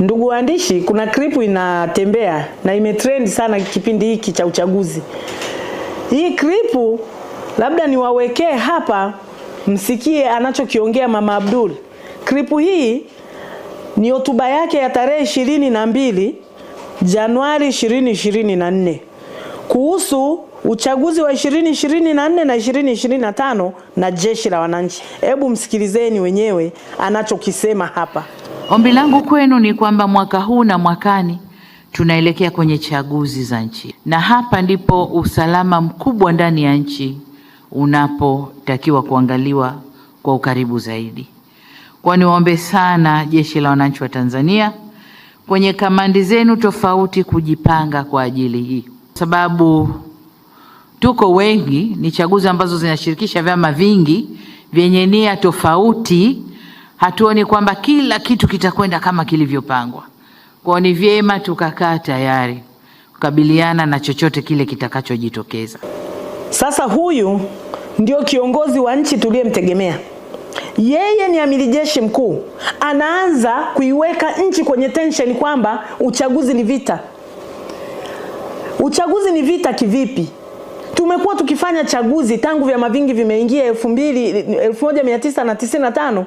Ndugu waandishi, kuna klipu inatembea na imetrend sana kipindi hiki cha uchaguzi. Hii klipu labda niwawekee hapa msikie anachokiongea Mama Abdul. Klipu hii ni hotuba yake ya tarehe 22 Januari 2024 kuhusu uchaguzi wa 2024 na 2025 na Jeshi la Wananchi. Hebu msikilizeni wenyewe anachokisema hapa. Ombi langu kwenu ni kwamba mwaka huu na mwakani tunaelekea kwenye chaguzi za nchi, na hapa ndipo usalama mkubwa ndani ya nchi unapotakiwa kuangaliwa kwa ukaribu zaidi. Kwa niwaombe sana Jeshi la Wananchi wa Tanzania kwenye kamandi zenu tofauti kujipanga kwa ajili hii, sababu tuko wengi, ni chaguzi ambazo zinashirikisha vyama vingi vyenye nia tofauti. Hatuoni kwamba kila kitu kitakwenda kama kilivyopangwa. Kwa ni vyema tukakaa tayari kukabiliana na chochote kile kitakachojitokeza. Sasa huyu ndio kiongozi wa nchi tuliyemtegemea. Yeye ni amiri jeshi mkuu. Anaanza kuiweka nchi kwenye tension kwamba uchaguzi ni vita. Uchaguzi ni vita kivipi? Tumekuwa tukifanya chaguzi tangu vyama vingi vimeingia 1995.